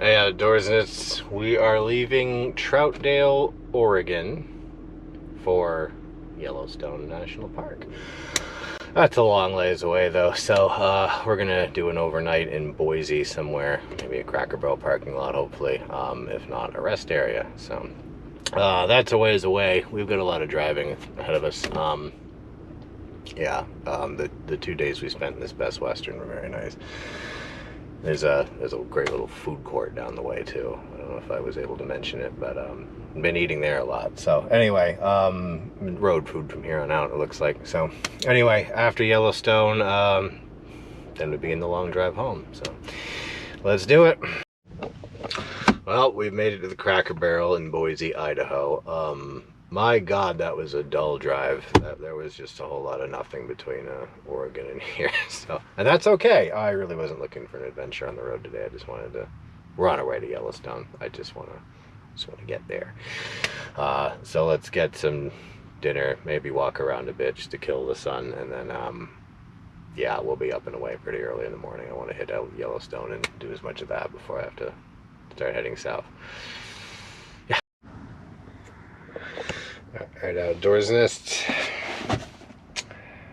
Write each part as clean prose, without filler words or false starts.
Hey, outdoorsniks, we are leaving Troutdale, Oregon for Yellowstone National Park. That's a long ways away though, so we're gonna do an overnight in Boise somewhere, maybe a Cracker Barrel parking lot hopefully, if not a rest area. So that's a ways away. We've got a lot of driving ahead of us. The 2 days we spent in this Best Western were very nice. There's a great little food court down the way too. I don't know if I was able to mention it, but I've been eating there a lot. So anyway, road food from here on out, it looks like. So anyway, after Yellowstone, then we'd be in the long drive home. So let's do it. Well, we've made it to the Cracker Barrel in Boise, Idaho. My God, that was a dull drive. There was just a whole lot of nothing between Oregon and here. So, and that's okay. I really wasn't looking for an adventure on the road today. I just wanted to. We're on our way to Yellowstone. I just want to get there. So let's get some dinner. Maybe walk around a bit just to kill the sun, and then yeah, we'll be up and away pretty early in the morning. I want to hit out Yellowstone and do as much of that before I have to start heading south. Alright, outdoorsniks.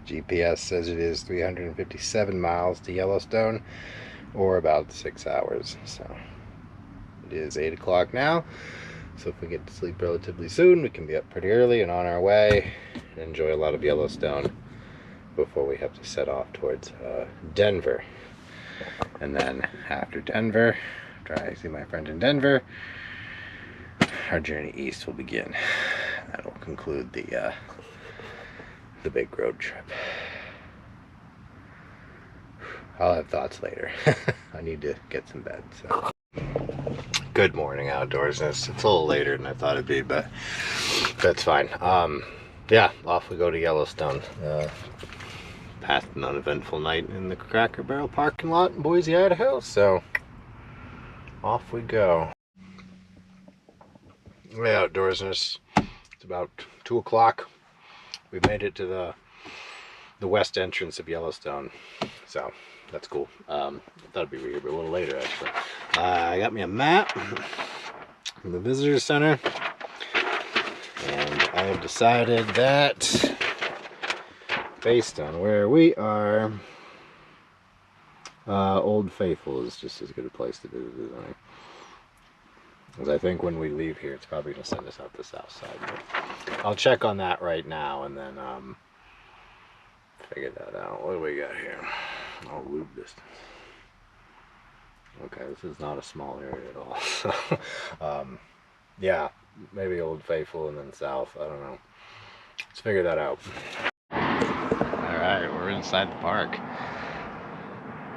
GPS says it is 357 miles to Yellowstone, or about 6 hours. So it is 8 o'clock now. So if we get to sleep relatively soon, we can be up pretty early and on our way and enjoy a lot of Yellowstone before we have to set off towards Denver. And then after Denver, after I see my friend in Denver, our journey east will begin. That'll conclude the big road trip. I'll have thoughts later. I need to get some bed. So, good morning, outdoorsniks. It's a little later than I thought it'd be, but that's fine. Yeah, off we go to Yellowstone. Past an uneventful night in the Cracker Barrel parking lot in Boise, Idaho. So off we go. Hey, outdoorsniks. It's about 2 o'clock. We've made it to the west entrance of Yellowstone, so that's cool. I thought it'd be a little later actually. I got me a map from the visitor center, and I have decided that based on where we are, Old Faithful is just as good a place to visit as any. Because I think when we leave here, it's probably going to send us out the south side. But I'll check on that right now and then figure that out. What do we got here? Oh, loop distance. Okay, this is not a small area at all. So, yeah, maybe Old Faithful and then south. I don't know. Let's figure that out. Alright, we're inside the park.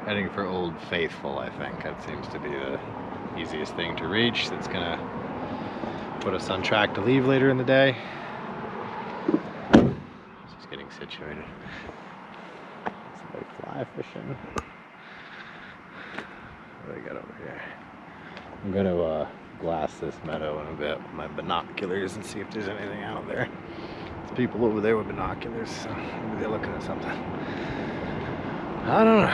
Heading for Old Faithful, I think. That seems to be the easiest thing to reach. That's gonna put us on track to leave later in the day. Just getting situated. Somebody fly fishing. What do we got over here? I'm gonna glass this meadow in a bit with my binoculars and see if there's anything out there. There's people over there with binoculars, so maybe they're looking at something. I don't know.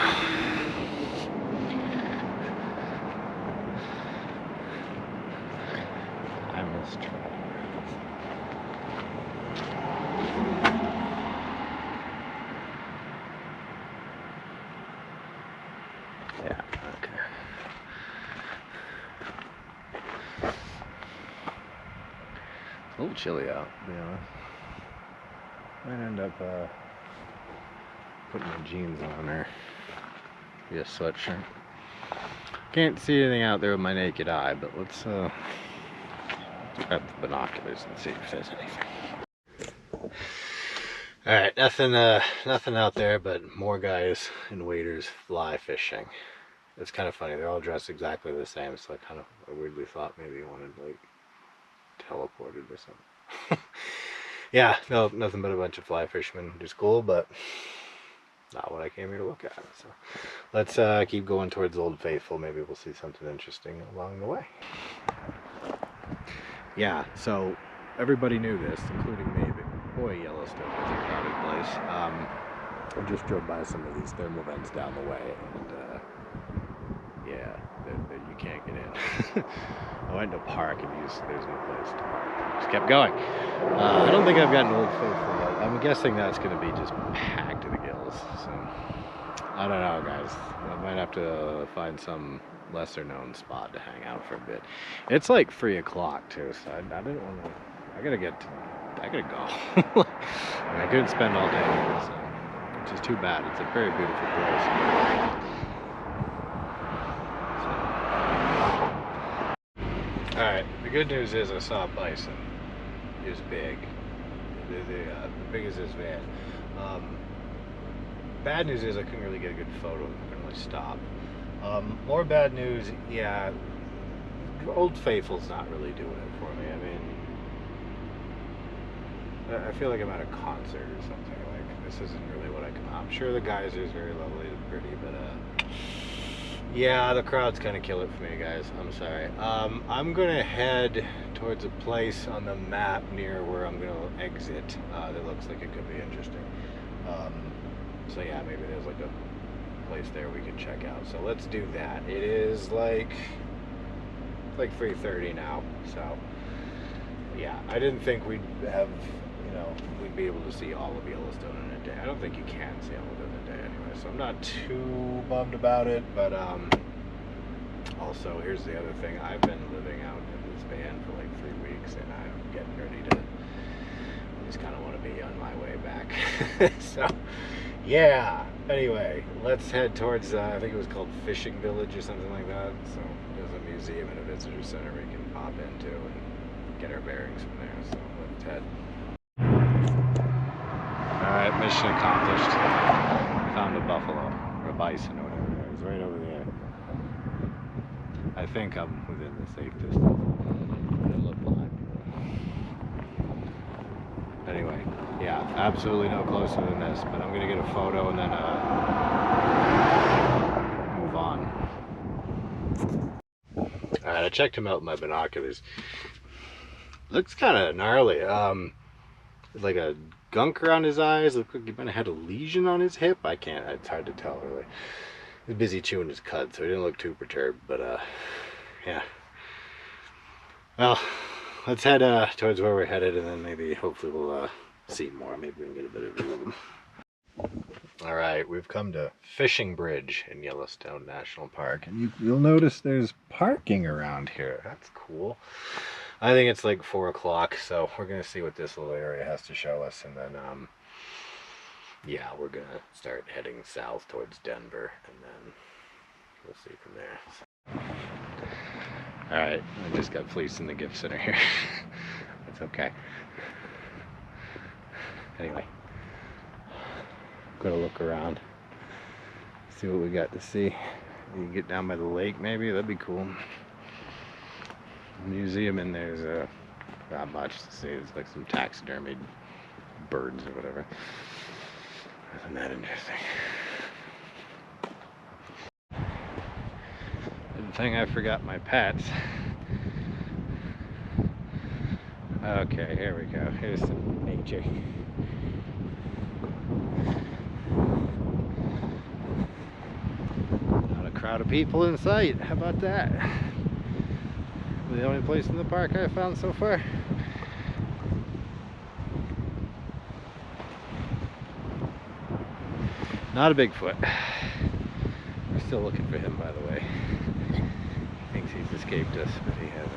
Yeah, okay. It's a little chilly out, to be honest. Might end up putting my jeans on or be a sweatshirt. Can't see anything out there with my naked eye, but let's grab the binoculars and see if there's anything. Alright, nothing out there, but more guys and waders fly fishing. It's kind of funny, they're all dressed exactly the same, so I weirdly thought maybe you wanted like teleported or something. Yeah, no, nothing but a bunch of fly fishermen, which is cool, but not what I came here to look at. So let's keep going towards Old Faithful. Maybe we'll see something interesting along the way. Yeah, so everybody knew this, including me, but boy, Yellowstone is a crowded place. I just drove by some of these thermal vents down the way, and yeah, you can't can't get in. I went to a park and there's no place to park. Just kept going. I don't think I've gotten Old Faithful yet. I'm guessing that's going to be just packed to the gills. So I don't know, guys. I might have to find some lesser known spot to hang out for a bit. It's like 3 o'clock too, so I didn't want to. I gotta go. And I couldn't spend all day here, so, which is too bad. It's a very beautiful place. Alright, the good news is I saw a bison. He was big. The biggest is van. Bad news is I couldn't really get a good photo. I couldn't really stop. More bad news, yeah, Old Faithful's not really doing it for me. I mean, I feel like I'm at a concert or something. Like, this isn't really what I come. I'm sure the geysers is very lovely and pretty, but yeah, the crowds kind of kill it for me, guys. I'm sorry. I'm gonna head towards a place on the map near where I'm gonna exit that looks like it could be interesting. So yeah, maybe there's like a place there we can check out. So let's do that. It is like 3:30 now. So yeah, I didn't think we'd have, we'd be able to see all of Yellowstone in a day. I don't think you can see all of it in a day anyway, so I'm not too bummed about it. But also, here's the other thing. I've been living out in this van for like 3 weeks, and I'm getting ready to, I just kind of want to be on my way back. So yeah, anyway, let's head towards, I think it was called Fishing Village or something like that. So there's a museum and a visitor center we can pop into and get our bearings from there. So let's head. Alright, mission accomplished. Found a buffalo, or a bison or whatever. It was right over there. I think I'm within the safe distance. It looked blind. Anyway, yeah, absolutely no closer than this, but I'm going to get a photo and then move on. Alright, I checked him out with my binoculars. Looks kind of gnarly. Like a gunk around his eyes. Looked like he might have had a lesion on his hip. I can't, it's hard to tell really. He's busy chewing his cud, so he didn't look too perturbed, but yeah. Well, let's head towards where we're headed, and then maybe hopefully we'll see more. Maybe we can get a bit of view of them. Alright, we've come to Fishing Bridge in Yellowstone National Park, and you'll notice there's parking around here. That's cool. I think it's like 4 o'clock, so we're gonna see what this little area has to show us, and then yeah, we're gonna start heading south towards Denver, and then we'll see from there. Alright, I just got fleeced in the gift center here. That's okay. Anyway, gonna look around, see what we got to see. You can get down by the lake maybe, that'd be cool. Museum in there's not much to see. It's like some taxidermied birds or whatever. Isn't that interesting? Good thing I forgot my pets. Okay, here we go. Here's some nature. Not a crowd of people in sight. How about that? The only place in the park I found so far. Not a Bigfoot. We're still looking for him, by the way. He thinks he's escaped us, but he hasn't.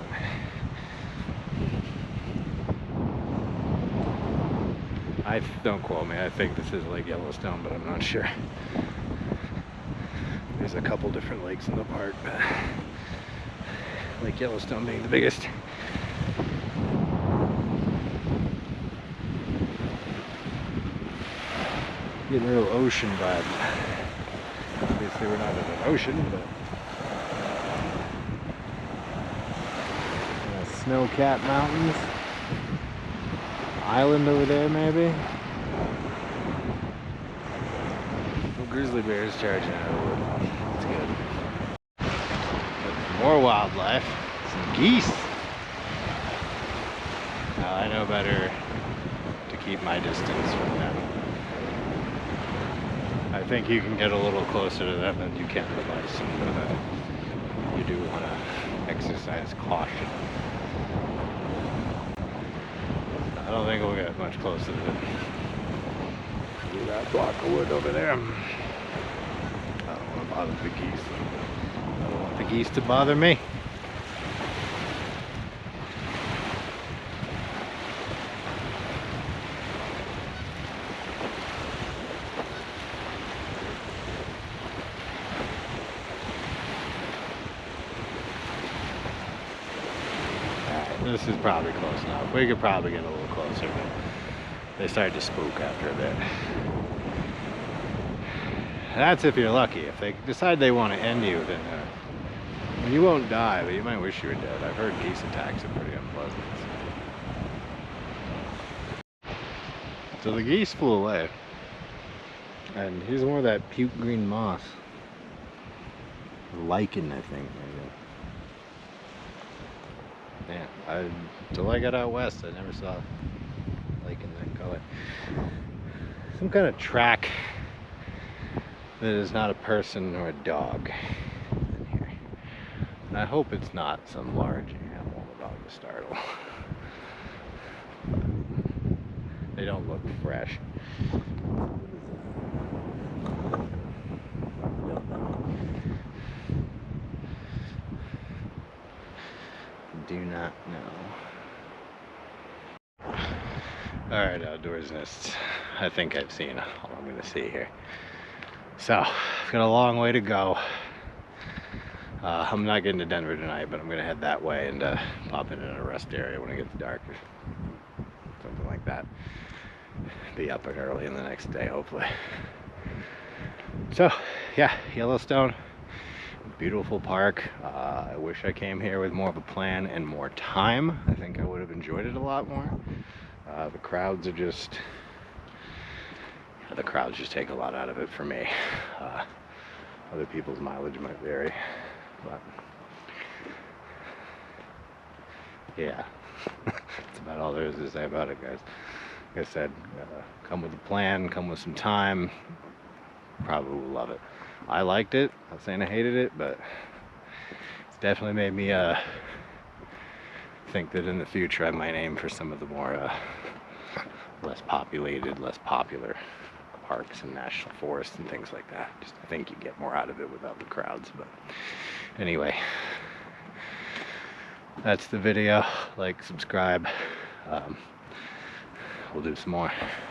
Don't quote me, I think this is Lake Yellowstone, but I'm not sure. There's a couple different lakes in the park, but Lake Yellowstone being the biggest. Getting a real ocean vibe. Obviously we're not in an ocean, but snow-capped mountains. Island over there maybe. No grizzly bears charging out of the wood. That's good. More wildlife. Some geese. Now I know better to keep my distance from them. I think you can get a little closer to them than you can to bison, but you do want to exercise caution. I don't think we'll get much closer to that block of wood over there. I don't want to bother the geese. I don't want the geese to bother me. This is probably close enough. We could probably get a little closer, but they start to spook after a bit. That's if you're lucky. If they decide they want to end you, then you won't die, but you might wish you were dead. I've heard geese attacks are pretty unpleasant. So the geese flew away, and here's more of that puke green moss. Lichen, I think. Yeah, until I got out west, I never saw lichen that color. Some kind of track that is not a person or a dog in here. And I hope it's not some large animal about to startle. They don't look fresh. Do not know. Alright, outdoorsnists. I think I've seen all I'm going to see here. So, I've got a long way to go. I'm not getting to Denver tonight, but I'm going to head that way and pop in a rest area when it gets dark or something like that. Be up and early in the next day, hopefully. So, yeah, Yellowstone. Beautiful park. I wish I came here with more of a plan and more time. I think I would have enjoyed it a lot more. The crowds just take a lot out of it for me. Other people's mileage might vary, but yeah, that's about all there is to say about it, guys. Like I said, come with a plan, come with some time, probably will love it. I liked it. I'm not saying I hated it, but it's definitely made me think that in the future I might aim for some of the more less populated, less popular parks and national forests and things like that. Just I think you get more out of it without the crowds. But anyway, that's the video. Like, subscribe. We'll do some more.